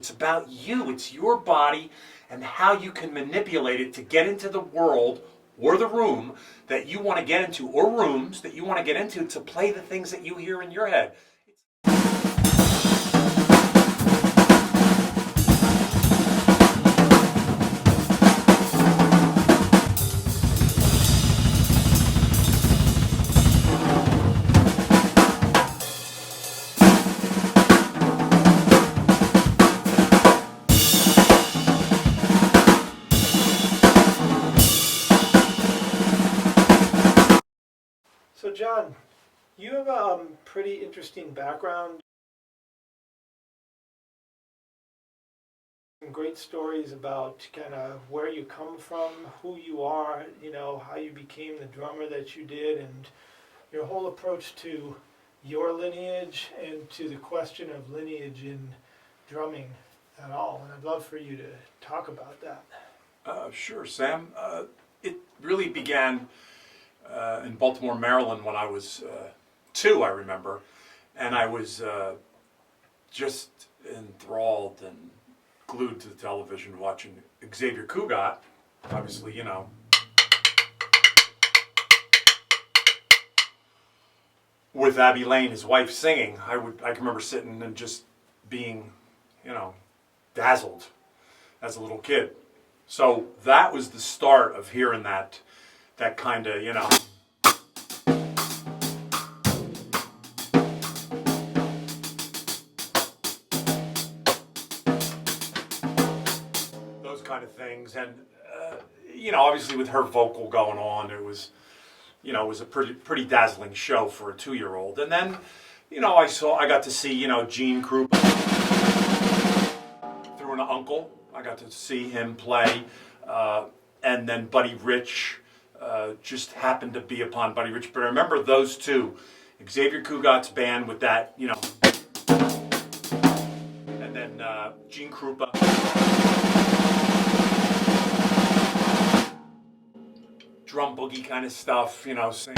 It's about you. It's your body and how you can manipulate it to get into the world or the room that you want to get into, or rooms that you want to get into, to play the things that you hear in your head. So John, you have a pretty interesting background. Some great stories about kind of where you come from, who you are, how you became the drummer that you did, and your whole approach to your lineage and to the question of lineage in drumming at all. And I'd love for you to talk about that. Sure, Sam. It really began in Baltimore, Maryland when I was 2, I remember. And I was just enthralled and glued to the television watching Xavier Cugat, obviously, with Abby Lane, his wife, singing. I can remember sitting and just being, dazzled as a little kid. So that was the start of hearing that kind of, those kind of things. And, obviously with her vocal going on, it was a pretty dazzling show for a 2-year-old. And then, I got to see, Gene Krupa through an uncle. I got to see him play. And then Buddy Rich, just happened to be upon Buddy Rich. But I remember those two, Xavier Cugat's band with that, and then Gene Krupa. Drum boogie kind of stuff, singing.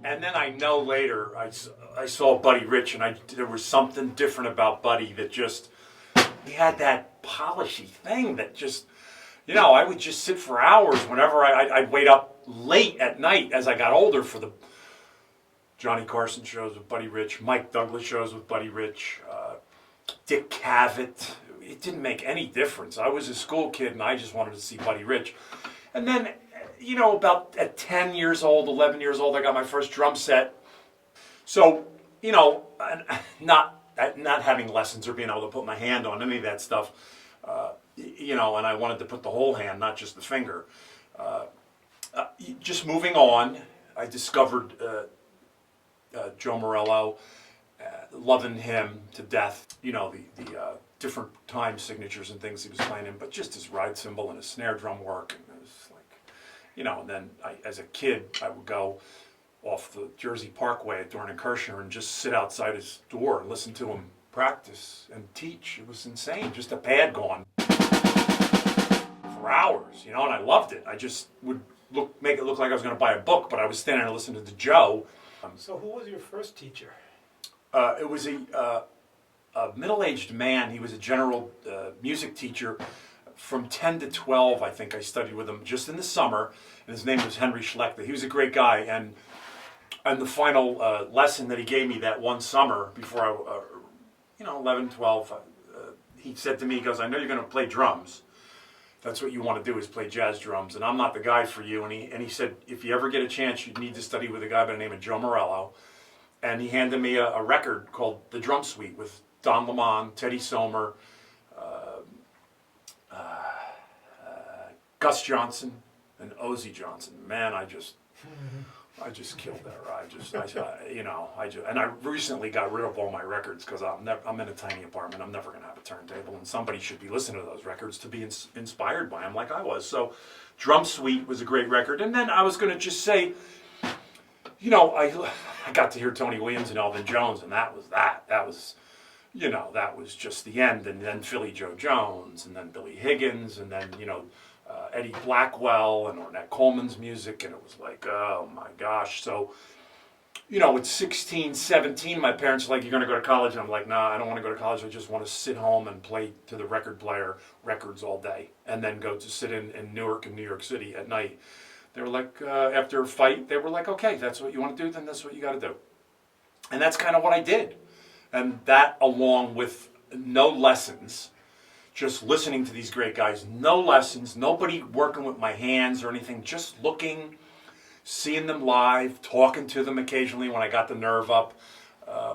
And then I know later I saw Buddy Rich, and there was something different about Buddy that just, he had that polishy thing that just, I would just sit for hours whenever I'd wait up late at night as I got older for the Johnny Carson shows with Buddy Rich, Mike Douglas shows with Buddy Rich, Dick Cavett. It didn't make any difference. I was a school kid and I just wanted to see Buddy Rich. And then, about at 10 years old, 11 years old, I got my first drum set. So, not having lessons or being able to put my hand on any of that stuff, and I wanted to put the whole hand, not just the finger. Just moving on, I discovered Joe Morello, loving him to death. The different time signatures and things he was playing in, but just his ride cymbal and his snare drum work. And it was like, and then as a kid, I would go off the Jersey Parkway at Dorn and Kirshner and just sit outside his door and listen to him practice and teach. It was insane, just a pad going for hours, and I loved it. I just would make it look like I was going to buy a book, but I was standing there listening to Joe. So who was your first teacher? It was a middle-aged man. He was a general music teacher. From 10 to 12, I think I studied with him just in the summer, and his name was Henry Schlechter. He was a great guy, and the final lesson that he gave me that one summer before I, 11, 12, he said to me, he goes, "I know you're going to play drums. That's what you want to do, is play jazz drums, and I'm not the guy for you." And he said, "If you ever get a chance, you need to study with a guy by the name of Joe Morello." And he handed me a record called The Drum Suite with Don Lemon, Teddy Somer, Gus Johnson, and Ozzie Johnson. Man, I just killed that ride. And I recently got rid of all my records because I'm in a tiny apartment. I'm never going to have a turntable, and somebody should be listening to those records to be inspired by them like I was. So Drum Suite was a great record. And then I was going to just say, I got to hear Tony Williams and Elvin Jones, and that was that. That was just the end. And then Philly Joe Jones, and then Billy Higgins, and then, Eddie Blackwell and Ornette Coleman's music, and it was like, oh my gosh. So, at 16, 17, my parents were like, you're going to go to college? And I'm like, nah, I don't want to go to college. I just want to sit home and play to the record player records all day, and then go to sit in Newark and New York City at night. They were like, after a fight, they were like, okay, that's what you want to do, then that's what you got to do. And that's kind of what I did. And that, along with no lessons, just listening to these great guys, no lessons, nobody working with my hands or anything, just looking, seeing them live, talking to them occasionally when I got the nerve up.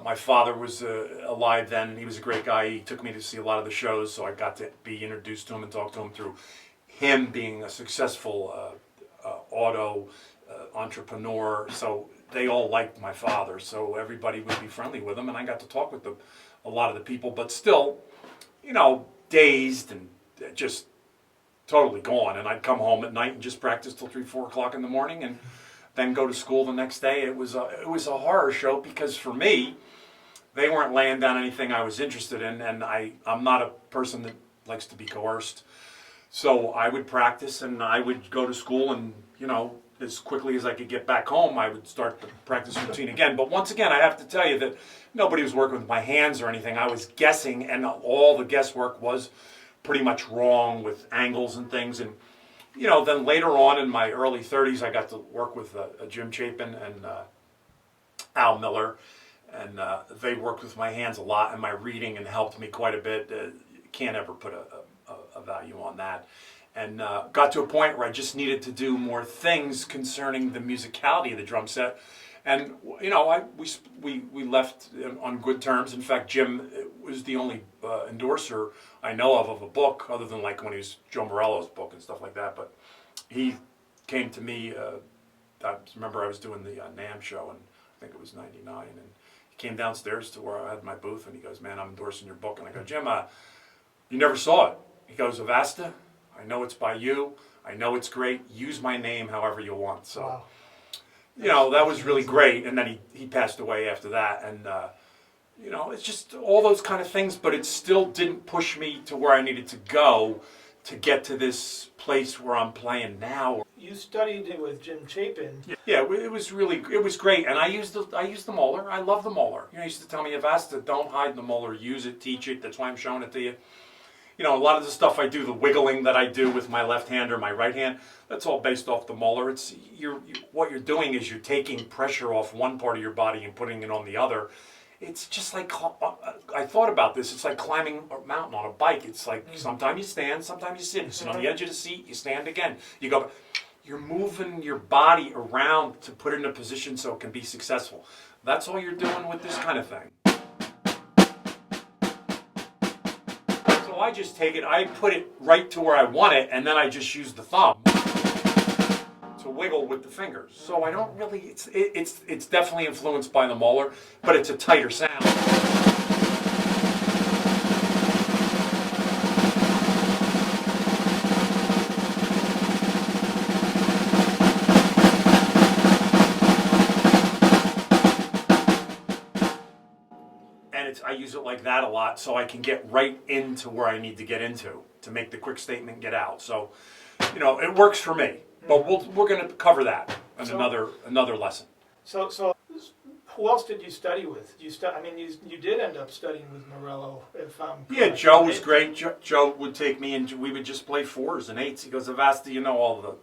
My father was alive then, and he was a great guy. He took me to see a lot of the shows, so I got to be introduced to him and talk to him through him being a successful auto entrepreneur. So they all liked my father, so everybody would be friendly with him, and I got to talk with a lot of the people, but still, dazed and just totally gone. And I'd come home at night and just practice till 3, 4 o'clock in the morning, and then go to school the next day. It was a horror show, because for me, they weren't laying down anything I was interested in, and I'm not a person that likes to be coerced. So I would practice, and I would go to school, and as quickly as I could get back home, I would start the practice routine again. But once again, I have to tell you that nobody was working with my hands or anything. I was guessing, and all the guesswork was pretty much wrong with angles and things. And then later on in my early 30s, I got to work with Jim Chapin and Al Miller, and they worked with my hands a lot and my reading, and helped me quite a bit. Can't ever put a value on that. And got to a point where I just needed to do more things concerning the musicality of the drum set. And we left on good terms. In fact, Jim was the only endorser I know of a book, other than like when he was Joe Morello's book and stuff like that. But he came to me. I remember I was doing the NAMM show, and I think it was '99, and he came downstairs to where I had my booth, and he goes, "Man, I'm endorsing your book." And I go, "Jim, you never saw it." He goes, "Hvasta, I know it's by you. I know it's great. Use my name however you want." So, wow. That was really great. And then he passed away after that. And, it's just all those kind of things. But it still didn't push me to where I needed to go to get to this place where I'm playing now. You studied it with Jim Chapin. Yeah, it was great. And I used the Moeller. I love the Moeller. He used to tell me, "Hvasta, don't hide the Moeller. Use it, teach it. That's why I'm showing it to you." A lot of the stuff I do, the wiggling that I do with my left hand or my right hand, that's all based off the Moeller. It's what you're doing is you're taking pressure off one part of your body and putting it on the other. It's just like, I thought about this, it's like climbing a mountain on a bike. It's like sometimes you stand, sometimes you sit. You sit on the edge of the seat, you stand again. You go, you're moving your body around to put it in a position so it can be successful. That's all you're doing with this kind of thing. So I just take it, I put it right to where I want it, and then I just use the thumb to wiggle with the fingers. So I don't really, it's definitely influenced by the Moeller, but it's a tighter sound. I use it like that a lot, so I can get right into where I need to get into to make the quick statement, get out. So, it works for me. But we're going to cover that in another lesson. So who else did you study with? You did end up studying with Morello, if I'm correct. Yeah, Joe was great. Joe would take me, and we would just play 4s and 8s. He goes, "Hvasta, you know all the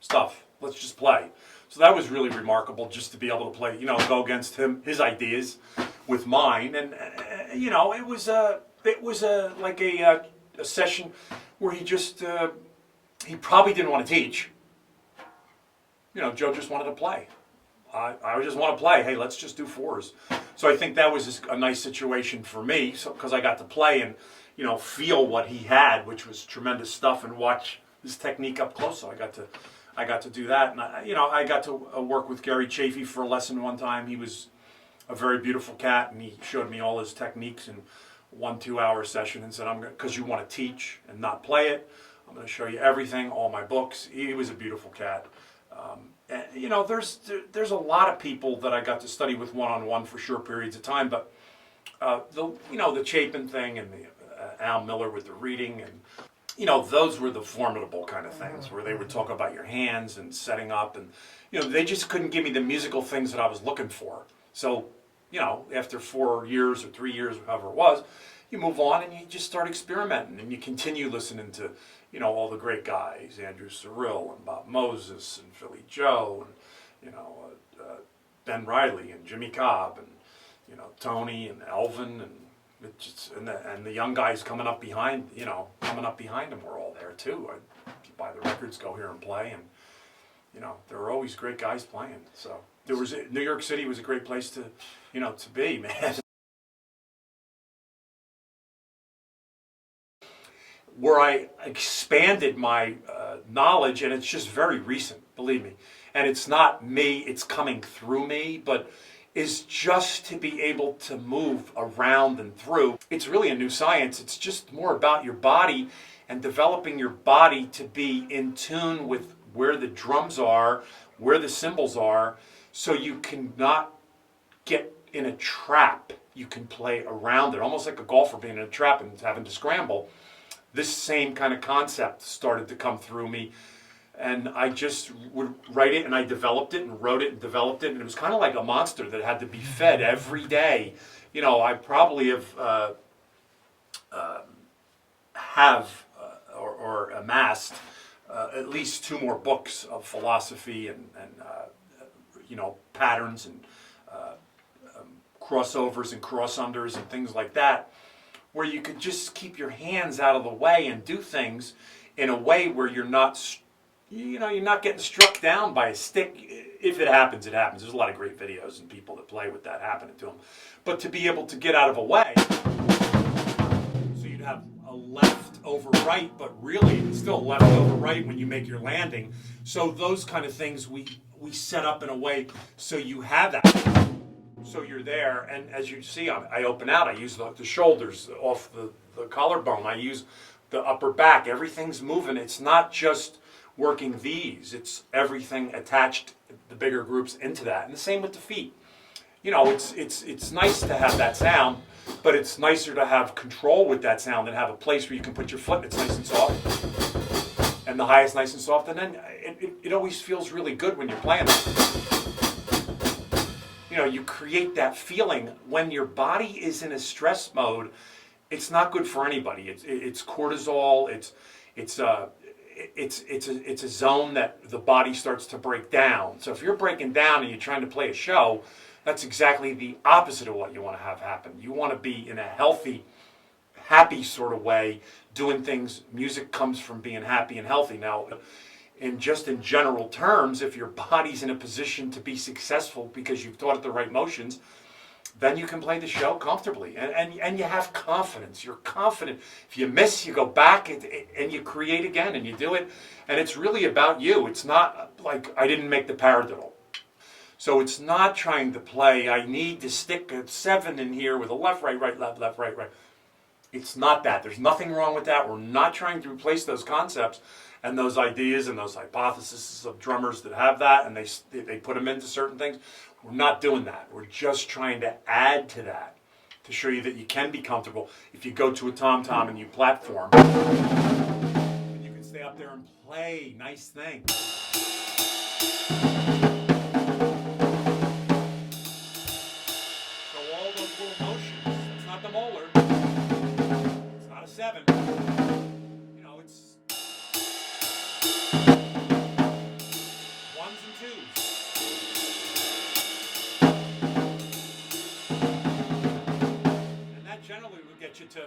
stuff. Let's just play." So that was really remarkable, just to be able to play, go against his ideas with mine, and it was like a session where he just he probably didn't want to teach. Joe just wanted to play. I just want to play. Hey, let's just do 4s. So I think that was a nice situation for me, because I got to play and feel what he had, which was tremendous stuff, and watch his technique up close. So I got to do that, and I got to work with Gary Chafee for a lesson one time. He was a very beautiful cat, and he showed me all his techniques in 1-2 hour session, and said, "Because you want to teach and not play it, I'm going to show you everything, all my books." He was a beautiful cat. And, there's a lot of people that I got to study with one-on-one for short periods of time, but the Chapin thing and the Al Miller with the reading, and you know, those were the formidable kind of things where they would talk about your hands and setting up, and you know, they just couldn't give me the musical things that I was looking for. So, you know, after 4 years or 3 years, however it was, you move on and you just start experimenting, and you continue listening to, you know, all the great guys, Andrew Cyril and Bob Moses and Philly Joe and, you know, Ben Riley and Jimmy Cobb and, you know, Tony and Elvin, and it just, and the young guys coming up behind, you know, coming up behind them were all there too. I'd buy the records, go here and play, and you know, there were always great guys playing. So there was New York City was a great place to, you know, to be, man. Where I expanded my knowledge, and it's just very recent, believe me. And it's not me, it's coming through me, but is just to be able to move around and through. It's really a new science. It's just more about your body and developing your body to be in tune with where the drums are, where the cymbals are, so you cannot get in a trap. You can play around it, almost like a golfer being in a trap and having to scramble. This same kind of concept started to come through me, and I just would write it, and I developed it and wrote it and developed it, and it was kind of like a monster that had to be fed every day. You know, I probably have amassed at least 2 more books of philosophy and you know, patterns and crossovers and cross-unders and things like that, where you could just keep your hands out of the way and do things in a way where you're not, you know, you're not getting struck down by a stick. If it happens, it happens. There's a lot of great videos and people that play with that happening to them. But to be able to get out of a way, so you'd have a left over right, but really it's still left over right when you make your landing. So those kind of things we set up in a way so you have that. So you're there, and as you see, I open out. I use the shoulders off the collarbone. I use the upper back. Everything's moving. It's not just working these. It's everything attached, the bigger groups into that. And the same with the feet. You know, it's nice to have that sound, but it's nicer to have control with that sound and have a place where you can put your foot and it's nice and soft. And the hi is nice and soft, and then it always feels really good when you're playing that. You know, you create that feeling when your body is in a stress mode. It's not good for anybody. It's cortisol. It's a zone that the body starts to break down. So if you're breaking down and you're trying to play a show, that's exactly the opposite of what you want to have happen. You want to be in a healthy, happy sort of way, doing things. Music comes from being happy and healthy. Now, in general terms, if your body's in a position to be successful because you've taught it the right motions, then you can play the show comfortably, and you have confidence. You're confident. If you miss, you go back and you create again, and you do it. And it's really about you. It's not like I didn't make the paradiddle. So it's not trying to play, I need to stick a 7 in here with a left, right, left, right, right. It's not that. There's nothing wrong with that. We're not trying to replace those concepts and those ideas and those hypotheses of drummers that have that, and they put them into certain things. We're not doing that. We're just trying to add to that to show you that you can be comfortable. If you go to a tom-tom and you platform, and you can stay up there and play nice things. So all those little motions, it's not the molar, it's not a 7. You know, it's ones and twos. And that generally will get you to.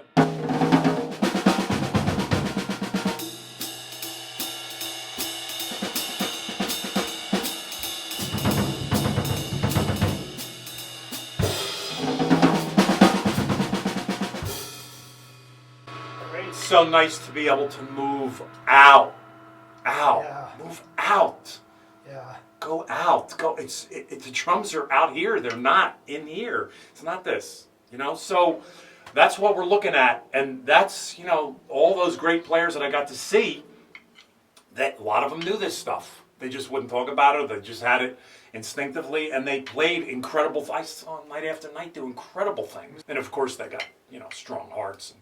It's so nice to be able to move out. Yeah. Move out. Yeah. Go out. Go. The drums are out here. They're not in here. It's not this. You know. So that's what we're looking at, and that's, you know, all those great players that I got to see. That a lot of them knew this stuff. They just wouldn't talk about it. Or they just had it instinctively, and they played incredible. I saw them night after night do incredible things, and of course they got, you know, strong hearts. And,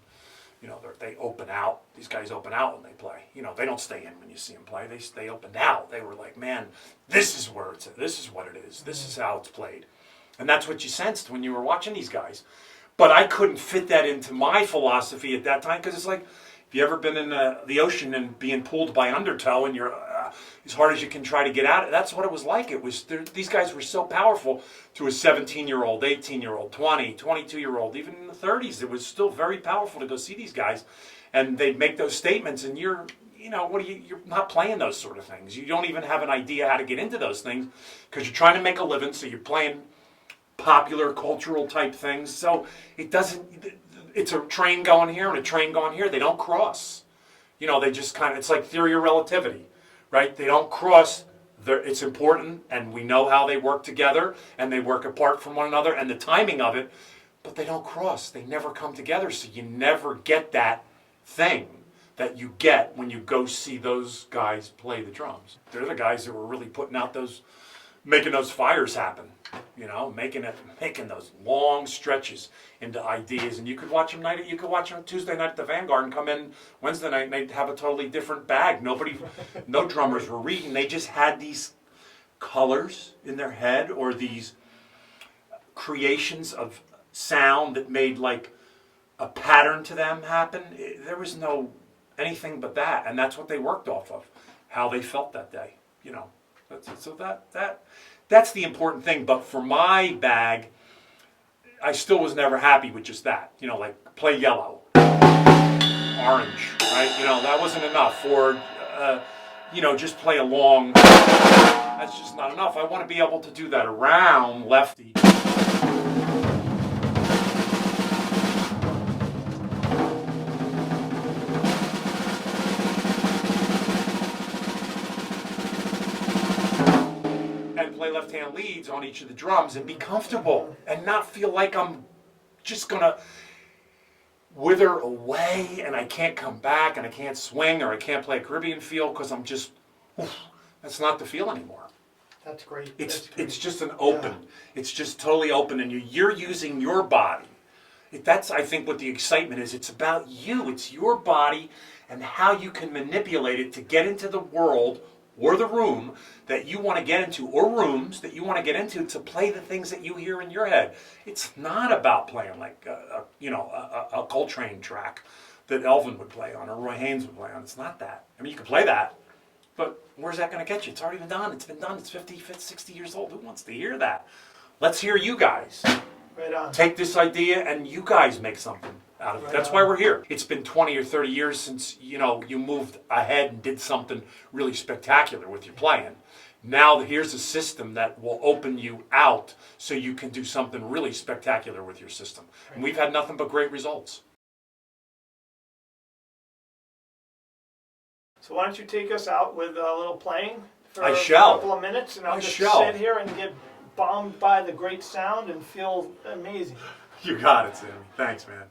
You know, they open out. These guys open out when they play. You know, they don't stay in when you see them play. They opened out. They were like, man, this is where this is what it is. This is how it's played. And that's what you sensed when you were watching these guys. But I couldn't fit that into my philosophy at that time, because it's like, if you ever been in the ocean and being pulled by undertow and you're as hard as you can try to get out, that's what it was like. It was these guys were so powerful to a 17-year-old, 18-year-old, 20, 22-year-old, even in the 30s. It was still very powerful to go see these guys, and they'd make those statements, and you're not playing those sort of things. You don't even have an idea how to get into those things because you're trying to make a living, so you're playing popular cultural type things. So it's a train going here and a train going here. They don't cross. You know, they just kind of, it's like theory of relativity, right? They don't cross. It's important, and we know how they work together, and they work apart from one another, and the timing of it, but they don't cross. They never come together, so you never get that thing that you get when you go see those guys play the drums. They're the guys that were really putting out making those fires happen, you know, making those long stretches into ideas. And you could watch them Tuesday night at the Vanguard and come in Wednesday night and they'd have a totally different bag. No drummers were reading. They just had these colors in their head, or these creations of sound that made like a pattern to them happen. There was no anything but that, and that's what they worked off of, how they felt that day, you know. That's the important thing. But for my bag, I still was never happy with just that. You know, like play yellow, orange, right? You know, that wasn't enough. Or, you know, just play a long. That's just not enough. I want to be able to do that around lefty. Play left-hand leads on each of the drums and be comfortable and not feel like I'm just gonna wither away and I can't come back and I can't swing or I can't play a Caribbean feel because I'm just, that's not the feel anymore. That's great. It's just an open. Yeah. It's just totally open, and you're using your body. That's, I think, what the excitement is. It's about you. It's your body and how you can manipulate it to get into the world or the room that you want to get into, or rooms that you want to get into to play the things that you hear in your head. It's not about playing like a Coltrane track that Elvin would play on or Roy Haynes would play on. It's not that. I mean, you can play that, but where's that going to get you? It's already been done. It's been done. It's 50, 60 years old. Who wants to hear that? Let's hear you guys. Right on. Take this idea and you guys make something out of it. That's why we're here. It's been 20 or 30 years since, you know, you moved ahead and did something really spectacular with your playing. Now here's a system that will open you out so you can do something really spectacular with your system. And we've had nothing but great results. So why don't you take us out with a little playing for a couple of minutes, and I'll just sit here and get bombed by the great sound and feel amazing. You got it, Sammy. Thanks, man.